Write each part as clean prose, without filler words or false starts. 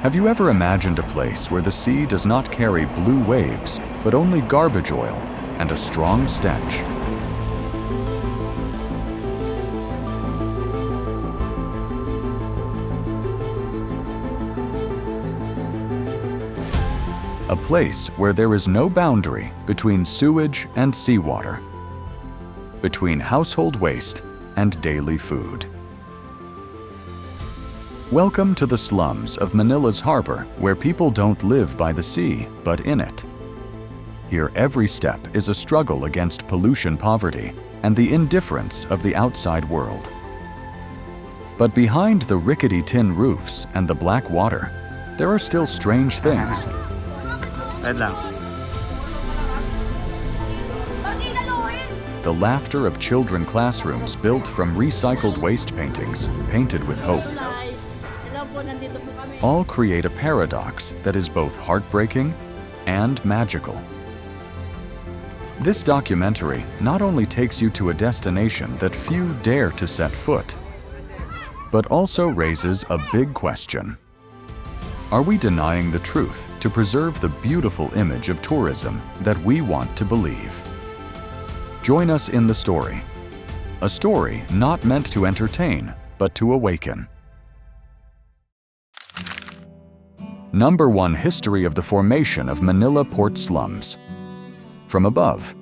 Have you ever imagined a place where the sea does not carry blue waves, but only garbage oil and a strong stench? A place where there is no boundary between sewage and seawater, between household waste and daily food. Welcome to the slums of Manila's harbor, where people don't live by the sea, but in it. Here, every step is a struggle against pollution, poverty, and the indifference of the outside world. But behind the rickety tin roofs and the black water, there are still strange things. The laughter of children classrooms built from recycled waste paintings, painted with hope, all create a paradox that is both heartbreaking and magical. This documentary not only takes you to a destination that few dare to set foot, but also raises a big question. Are we denying the truth to preserve the beautiful image of tourism that we want to believe? Join us in the story. A story not meant to entertain, but to awaken. Number 1. History of the formation of Manila Port Slums. From above.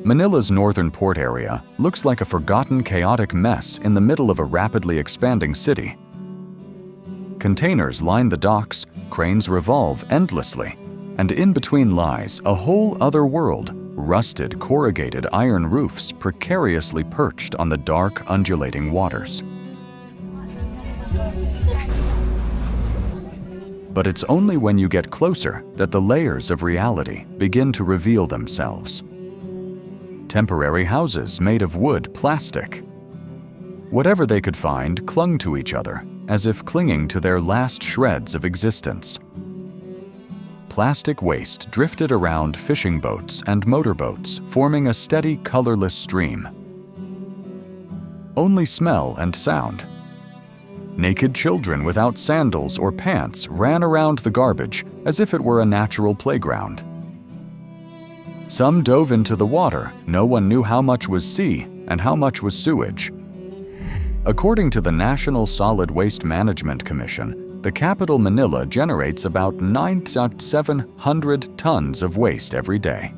Manila's northern port area looks like a forgotten, chaotic mess in the middle of a rapidly expanding city. Containers line the docks, cranes revolve endlessly, and in between lies a whole other world, rusted, corrugated iron roofs precariously perched on the dark, undulating waters. But it's only when you get closer that the layers of reality begin to reveal themselves. Temporary houses made of wood, plastic. Whatever they could find clung to each other, as if clinging to their last shreds of existence. Plastic waste drifted around fishing boats and motorboats, forming a steady, colorless stream. Only smell and sound. Naked children without sandals or pants ran around the garbage as if it were a natural playground. Some dove into the water. No one knew how much was sea and how much was sewage. According to the National Solid Waste Management Commission, the capital Manila generates about 9,700 tons of waste every day.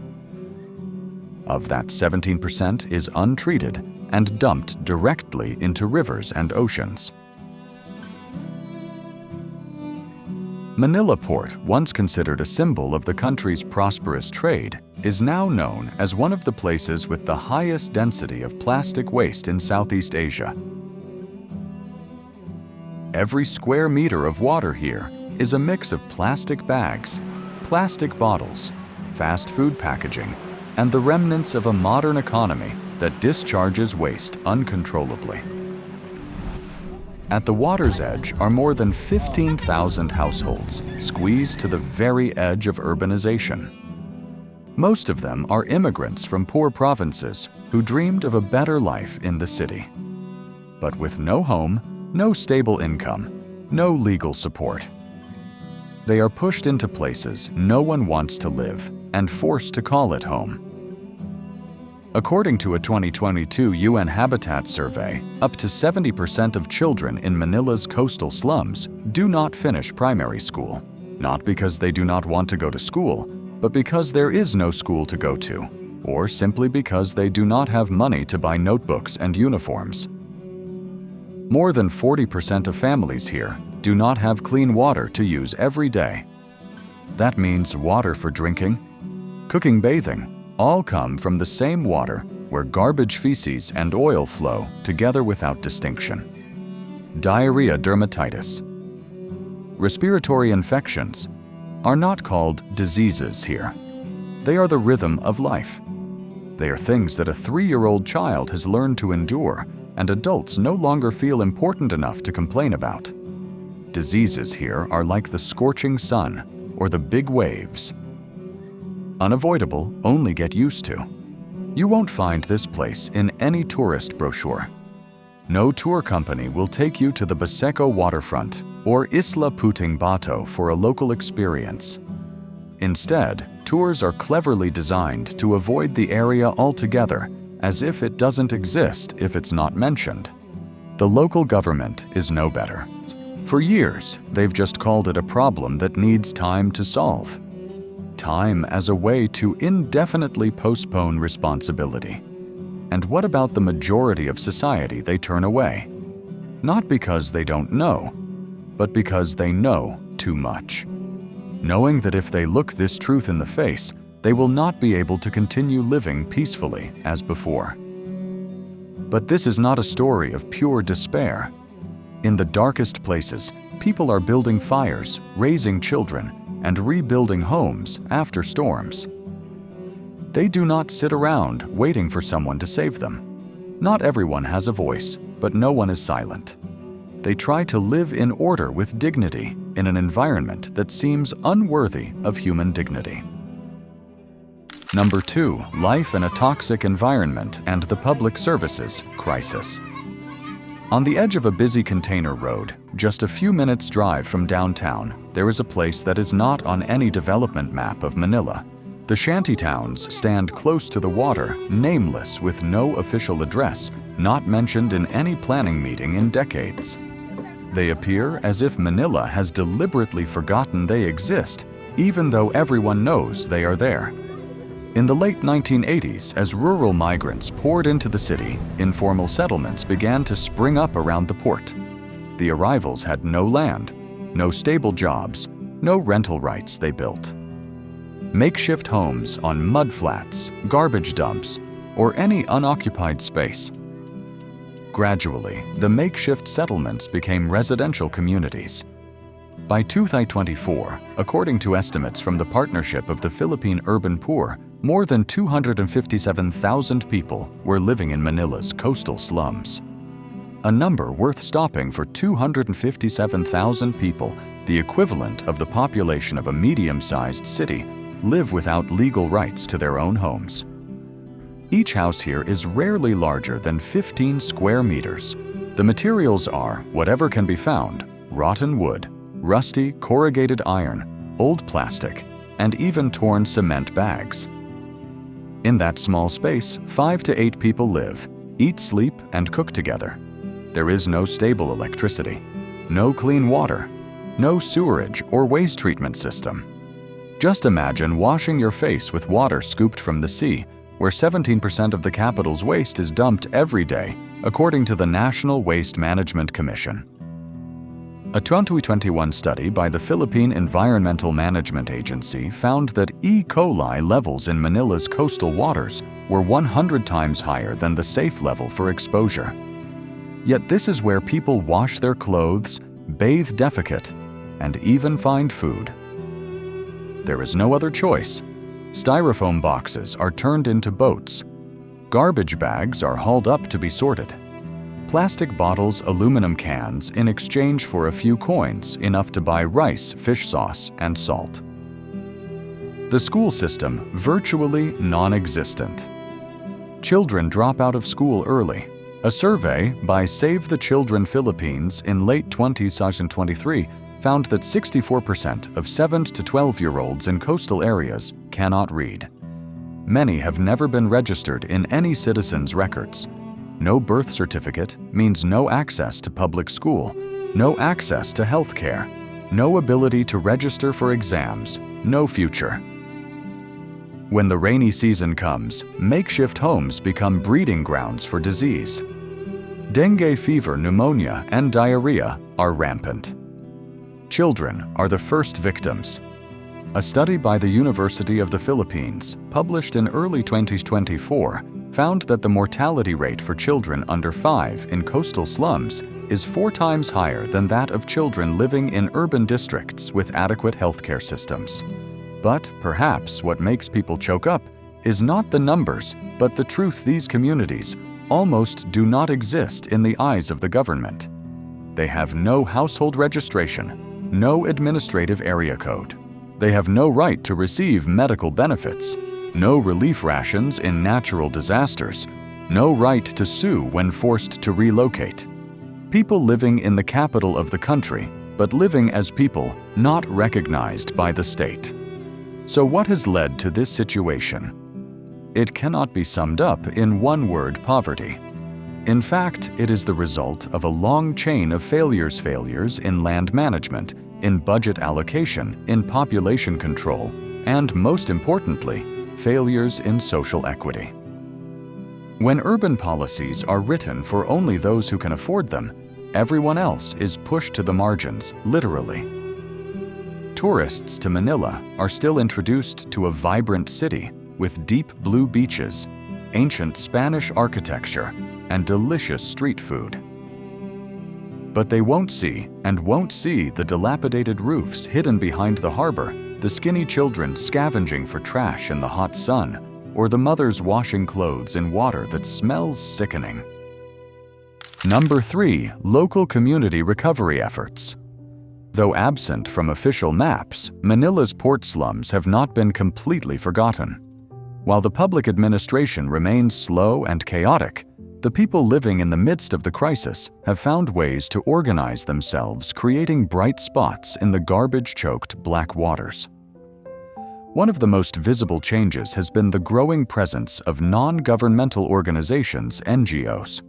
Of that, 17% is untreated and dumped directly into rivers and oceans. Manila Port, once considered a symbol of the country's prosperous trade, is now known as one of the places with the highest density of plastic waste in Southeast Asia. Every square meter of water here is a mix of plastic bags, plastic bottles, fast food packaging, and the remnants of a modern economy that discharges waste uncontrollably. At the water's edge are more than 15,000 households, squeezed to the very edge of urbanization. Most of them are immigrants from poor provinces who dreamed of a better life in the city. But with no home, no stable income, no legal support. They are pushed into places no one wants to live and forced to call it home. According to a 2022 UN Habitat survey, up to 70% of children in Manila's coastal slums do not finish primary school, not because they do not want to go to school, but because there is no school to go to, or simply because they do not have money to buy notebooks and uniforms. More than 40% of families here do not have clean water to use every day. That means water for drinking, cooking, bathing, all come from the same water where garbage, feces, and oil flow together without distinction. Diarrhea, dermatitis, respiratory infections are not called diseases here. They are the rhythm of life. They are things that a 3-year-old child has learned to endure, and adults no longer feel important enough to complain about. Diseases here are like the scorching sun or the big waves. Unavoidable, only get used to. You won't find this place in any tourist brochure. No tour company will take you to the Baseco waterfront or Isla Puting Bato for a local experience. Instead, tours are cleverly designed to avoid the area altogether, as if it doesn't exist if it's not mentioned. The local government is no better. For years, they've just called it a problem that needs time to solve. Time as a way to indefinitely postpone responsibility. And what about the majority of society they turn away? Not because they don't know, but because they know too much. Knowing that if they look this truth in the face, they will not be able to continue living peacefully as before. But this is not a story of pure despair. In the darkest places, people are building fires, raising children, and rebuilding homes after storms. They do not sit around waiting for someone to save them. Not everyone has a voice, but no one is silent. They try to live in order with dignity in an environment that seems unworthy of human dignity. Number 2, life in a toxic environment and the public services crisis. On the edge of a busy container road, just a few minutes' drive from downtown, there is a place that is not on any development map of Manila. The shantytowns stand close to the water, nameless with no official address, not mentioned in any planning meeting in decades. They appear as if Manila has deliberately forgotten they exist, even though everyone knows they are there. In the late 1980s, as rural migrants poured into the city, informal settlements began to spring up around the port. The arrivals had no land, no stable jobs, no rental rights they built. Makeshift homes on mudflats, garbage dumps, or any unoccupied space. Gradually, the makeshift settlements became residential communities. By 2024, according to estimates from the Partnership of the Philippine Urban Poor, more than 257,000 people were living in Manila's coastal slums. A number worth stopping for 257,000 people, the equivalent of the population of a medium-sized city, live without legal rights to their own homes. Each house here is rarely larger than 15 square meters. The materials are whatever can be found: rotten wood, rusty corrugated iron, old plastic, and even torn cement bags. In that small space, 5 to 8 people live, eat, sleep, and cook together. There is no stable electricity, no clean water, no sewerage or waste treatment system. Just imagine washing your face with water scooped from the sea, where 17% of the capital's waste is dumped every day, according to the National Waste Management Commission. A 2021 study by the Philippine Environmental Management Agency found that E. coli levels in Manila's coastal waters were 100 times higher than the safe level for exposure. Yet this is where people wash their clothes, bathe, defecate, and even find food. There is no other choice. Styrofoam boxes are turned into boats. Garbage bags are hauled up to be sorted. Plastic bottles, aluminum cans in exchange for a few coins, enough to buy rice, fish sauce, and salt. The school system virtually non-existent. Children drop out of school early. A survey by Save the Children Philippines in late 2023 found that 64% of 7 to 12-year-olds in coastal areas cannot read. Many have never been registered in any citizen's records. No birth certificate means no access to public school, no access to health care, no ability to register for exams, no future. When the rainy season comes, makeshift homes become breeding grounds for disease. Dengue fever, pneumonia, and diarrhea are rampant. Children are the first victims. A study by the University of the Philippines, published in early 2024, found that the mortality rate for children under 5 in coastal slums is 4 times higher than that of children living in urban districts with adequate healthcare systems. But perhaps what makes people choke up is not the numbers, but the truth these communities almost do not exist in the eyes of the government. They have no household registration, no administrative area code. They have no right to receive medical benefits, no relief rations in natural disasters, no right to sue when forced to relocate. People living in the capital of the country, but living as people not recognized by the state. So what has led to this situation? It cannot be summed up in one word: poverty. In fact, it is the result of a long chain of failures in land management, in budget allocation, in population control, and most importantly, failures in social equity. When urban policies are written for only those who can afford them, everyone else is pushed to the margins, literally. Tourists to Manila are still introduced to a vibrant city with deep blue beaches, ancient Spanish architecture, and delicious street food. But they won't see the dilapidated roofs hidden behind the harbor, the skinny children scavenging for trash in the hot sun, or the mothers washing clothes in water that smells sickening. Number 3. Local community recovery efforts. Though absent from official maps, Manila's port slums have not been completely forgotten. While the public administration remains slow and chaotic, the people living in the midst of the crisis have found ways to organize themselves, creating bright spots in the garbage-choked black waters. One of the most visible changes has been the growing presence of non-governmental organizations, NGOs.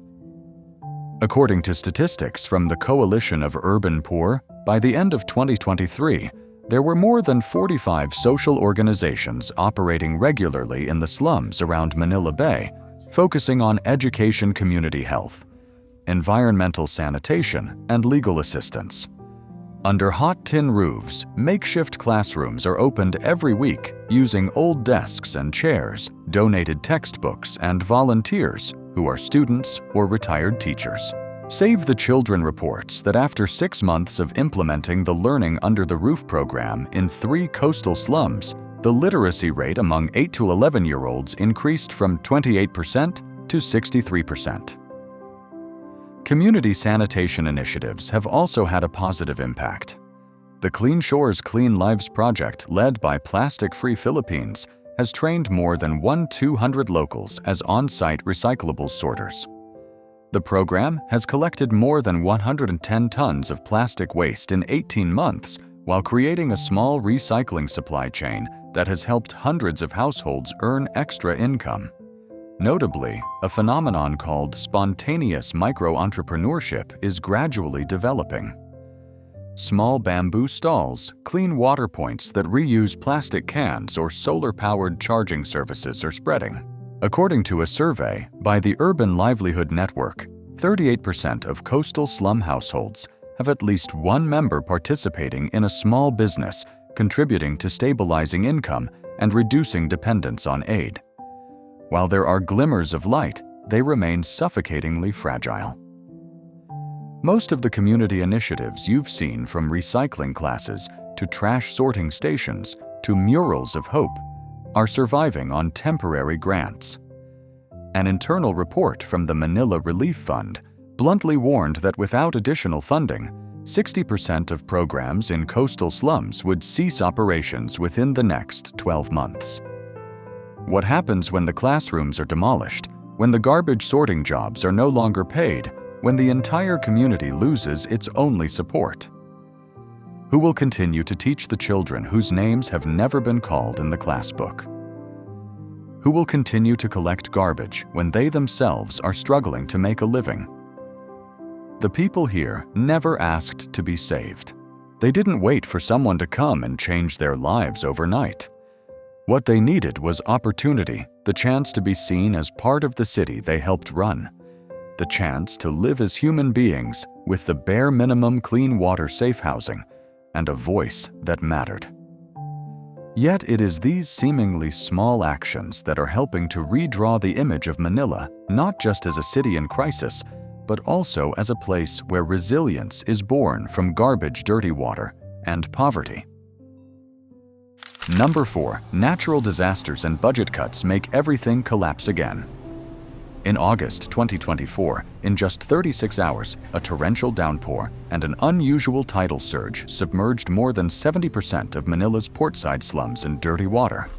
According to statistics from the Coalition of Urban Poor, by the end of 2023, there were more than 45 social organizations operating regularly in the slums around Manila Bay, focusing on education, community health, environmental sanitation, and legal assistance. Under hot tin roofs, makeshift classrooms are opened every week using old desks and chairs, donated textbooks, and volunteers who are students or retired teachers. Save the Children reports that after 6 months of implementing the Learning Under the Roof program in 3 coastal slums, the literacy rate among 8 to 11-year-olds increased from 28% to 63%. Community sanitation initiatives have also had a positive impact. The Clean Shores, Clean Lives project, led by Plastic Free Philippines, has trained more than 200 locals as on-site recyclables sorters. The program has collected more than 110 tons of plastic waste in 18 months while creating a small recycling supply chain that has helped hundreds of households earn extra income. Notably, a phenomenon called spontaneous micro-entrepreneurship is gradually developing. Small bamboo stalls, clean water points that reuse plastic cans, or solar-powered charging services are spreading. According to a survey by the Urban Livelihood Network, 38% of coastal slum households have at least one member participating in a small business, contributing to stabilizing income and reducing dependence on aid. While there are glimmers of light, they remain suffocatingly fragile. Most of the community initiatives you've seen, from recycling classes to trash sorting stations to murals of hope, are surviving on temporary grants. An internal report from the Manila Relief Fund bluntly warned that without additional funding, 60% of programs in coastal slums would cease operations within the next 12 months. What happens when the classrooms are demolished, when the garbage sorting jobs are no longer paid, when the entire community loses its only support? Who will continue to teach the children whose names have never been called in the class book? Who will continue to collect garbage when they themselves are struggling to make a living? The people here never asked to be saved. They didn't wait for someone to come and change their lives overnight. What they needed was opportunity, the chance to be seen as part of the city they helped run, the chance to live as human beings with the bare minimum clean water, safe housing, and a voice that mattered. Yet it is these seemingly small actions that are helping to redraw the image of Manila, not just as a city in crisis, but also as a place where resilience is born from garbage, dirty water, and poverty. Number 4. Natural disasters and budget cuts make everything collapse again. In August 2024, in just 36 hours, a torrential downpour and an unusual tidal surge submerged more than 70% of Manila's portside slums in dirty water.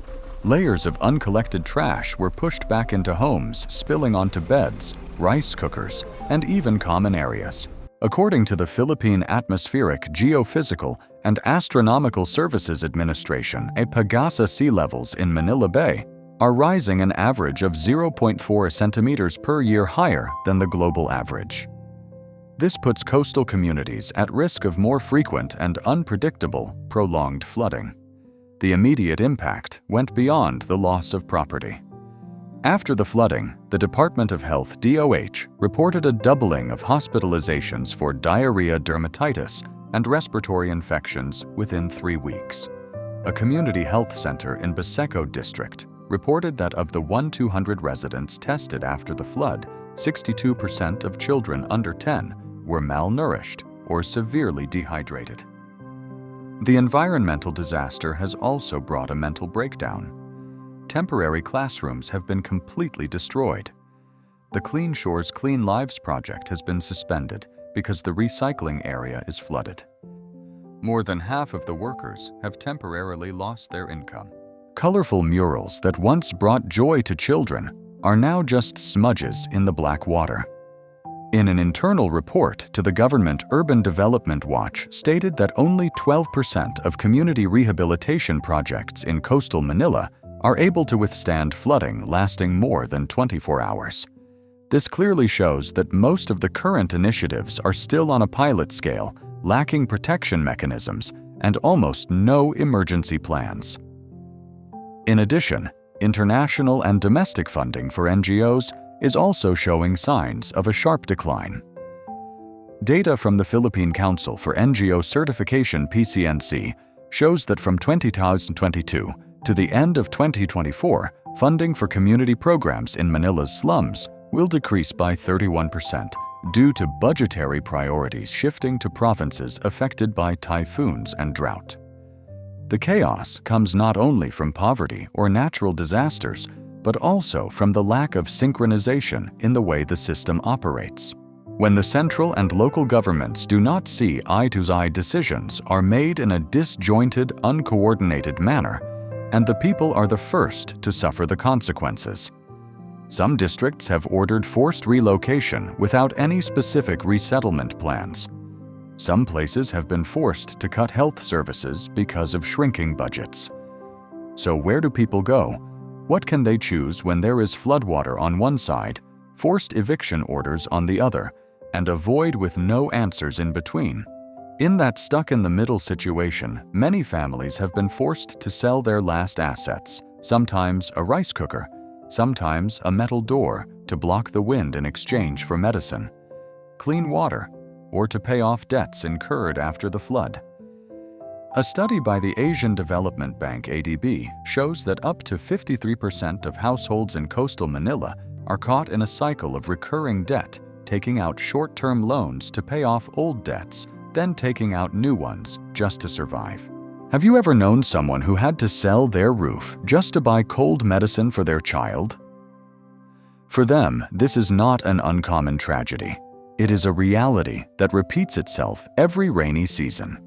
Layers of uncollected trash were pushed back into homes, spilling onto beds, rice cookers, and even common areas. According to the Philippine Atmospheric, Geophysical, and Astronomical Services Administration, Pagasa sea levels in Manila Bay are rising an average of 0.4 centimeters per year higher than the global average. This puts coastal communities at risk of more frequent and unpredictable, prolonged flooding. The immediate impact went beyond the loss of property. After the flooding, the Department of Health (DOH) reported a doubling of hospitalizations for diarrhea, dermatitis, and respiratory infections within 3 weeks. A community health center in Baseco District reported that of the 1,200 residents tested after the flood, 62% of children under 10 were malnourished or severely dehydrated. The environmental disaster has also brought a mental breakdown. Temporary classrooms have been completely destroyed. The Clean Shores Clean Lives project has been suspended because the recycling area is flooded. More than half of the workers have temporarily lost their income. Colorful murals that once brought joy to children are now just smudges in the black water. In an internal report to the Government Urban Development Watch stated that only 12% of community rehabilitation projects in coastal Manila are able to withstand flooding lasting more than 24 hours. This clearly shows that most of the current initiatives are still on a pilot scale, lacking protection mechanisms, and almost no emergency plans. In addition, international and domestic funding for NGOs is also showing signs of a sharp decline. Data from the Philippine Council for NGO Certification (PCNC) shows that from 2022 to the end of 2024, funding for community programs in Manila's slums will decrease by 31% due to budgetary priorities shifting to provinces affected by typhoons and drought. The chaos comes not only from poverty or natural disasters, but also from the lack of synchronization in the way the system operates. When the central and local governments do not see eye-to-eye, decisions are made in a disjointed, uncoordinated manner, and the people are the first to suffer the consequences. Some districts have ordered forced relocation without any specific resettlement plans. Some places have been forced to cut health services because of shrinking budgets. So where do people go? What can they choose when there is floodwater on one side, forced eviction orders on the other, and a void with no answers in between? In that stuck-in-the-middle situation, many families have been forced to sell their last assets, sometimes a rice cooker, sometimes a metal door to block the wind in exchange for medicine, clean water, or to pay off debts incurred after the flood. A study by the Asian Development Bank (ADB) shows that up to 53% of households in coastal Manila are caught in a cycle of recurring debt, taking out short-term loans to pay off old debts, then taking out new ones just to survive. Have you ever known someone who had to sell their roof just to buy cold medicine for their child? For them, this is not an uncommon tragedy. It is a reality that repeats itself every rainy season.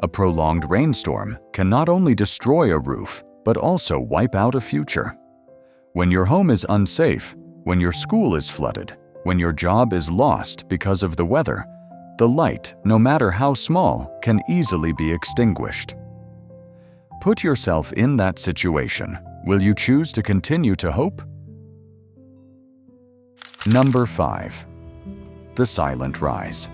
A prolonged rainstorm can not only destroy a roof, but also wipe out a future. When your home is unsafe, when your school is flooded, when your job is lost because of the weather, the light, no matter how small, can easily be extinguished. Put yourself in that situation. Will you choose to continue to hope? Number 5. The silent rise.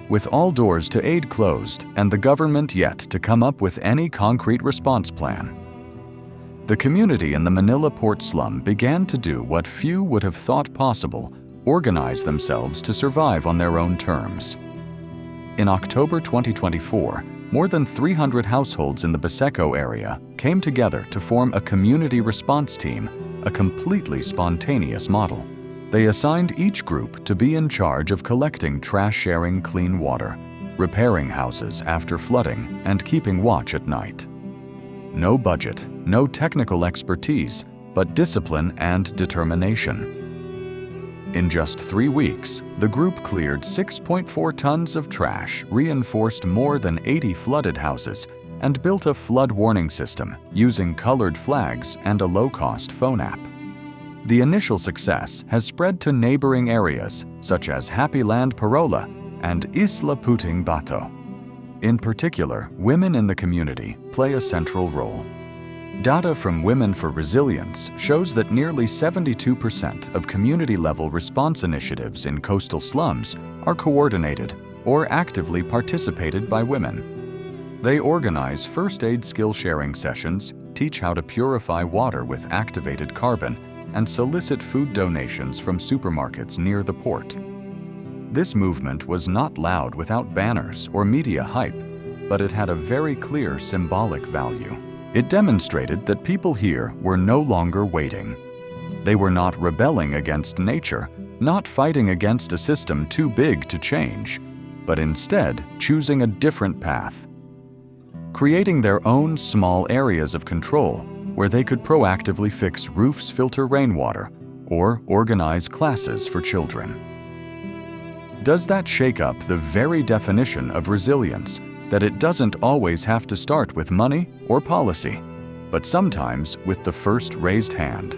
With all doors to aid closed and the government yet to come up with any concrete response plan, the community in the Manila Port Slum began to do what few would have thought possible: organize themselves to survive on their own terms. In October 2024, more than 300 households in the Baseco area came together to form a community response team, a completely spontaneous model. They assigned each group to be in charge of collecting trash-sharing clean water, repairing houses after flooding, and keeping watch at night. No budget, no technical expertise, but discipline and determination. In just 3 weeks, the group cleared 6.4 tons of trash, reinforced more than 80 flooded houses, and built a flood warning system using colored flags and a low-cost phone app. The initial success has spread to neighboring areas such as Happy Land Parola and Isla Puting Bato. In particular, women in the community play a central role. Data from Women for Resilience shows that nearly 72% of community-level response initiatives in coastal slums are coordinated or actively participated by women. They organize first aid skill sharing sessions, teach how to purify water with activated carbon, and solicit food donations from supermarkets near the port. This movement was not loud without banners or media hype, but it had a very clear symbolic value. It demonstrated that people here were no longer waiting. They were not rebelling against nature, not fighting against a system too big to change, but instead choosing a different path. Creating their own small areas of control where they could proactively fix roofs filter rainwater or organize classes for children. Does that shake up the very definition of resilience, that it doesn't always have to start with money or policy, but sometimes with the first raised hand?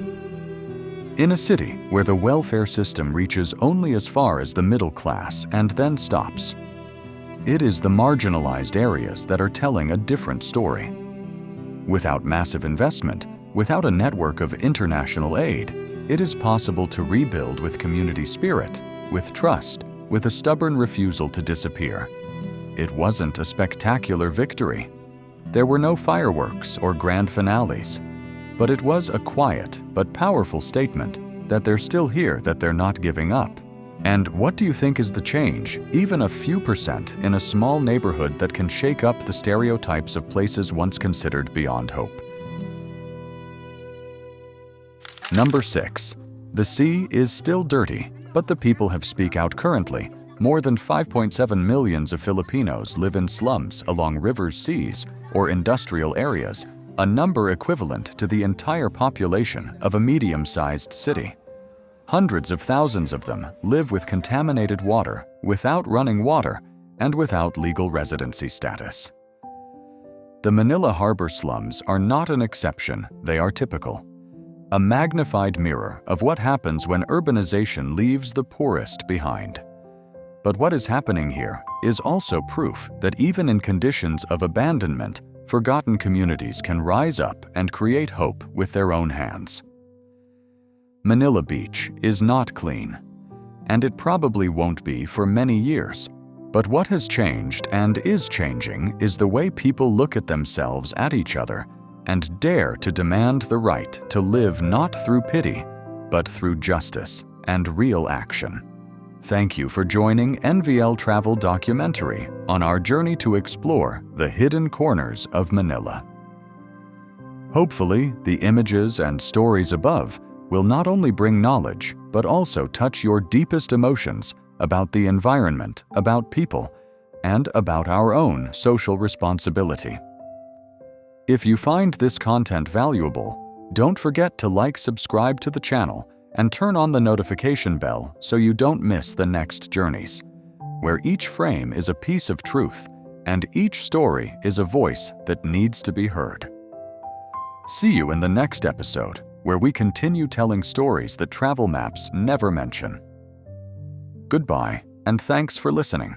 In a city where the welfare system reaches only as far as the middle class and then stops, it is the marginalized areas that are telling a different story. Without massive investment, without a network of international aid, it is possible to rebuild with community spirit, with trust, with a stubborn refusal to disappear. It wasn't a spectacular victory. There were no fireworks or grand finales, but it was a quiet but powerful statement that they're still here, that they're not giving up. And what do you think is the change, even a few percent, in a small neighborhood that can shake up the stereotypes of places once considered beyond hope? Number 6. The sea is still dirty, but the people have speak out currently. More than 5.7 million of Filipinos live in slums along rivers, seas, or industrial areas, a number equivalent to the entire population of a medium-sized city. Hundreds of thousands of them live with contaminated water, without running water, and without legal residency status. The Manila harbor slums are not an exception, they are typical. A magnified mirror of what happens when urbanization leaves the poorest behind. But what is happening here is also proof that even in conditions of abandonment, forgotten communities can rise up and create hope with their own hands. Manila Beach is not clean, and it probably won't be for many years. But what has changed and is changing is the way people look at themselves, at each other, and dare to demand the right to live not through pity, but through justice and real action. Thank you for joining NVL Travel Documentary on our journey to explore the hidden corners of Manila. Hopefully, the images and stories above will not only bring knowledge, but also touch your deepest emotions about the environment, about people, and about our own social responsibility. If you find this content valuable, don't forget to like, subscribe to the channel, and turn on the notification bell so you don't miss the next journeys, where each frame is a piece of truth and each story is a voice that needs to be heard. See you in the next episode, where we continue telling stories that travel maps never mention. Goodbye, and thanks for listening.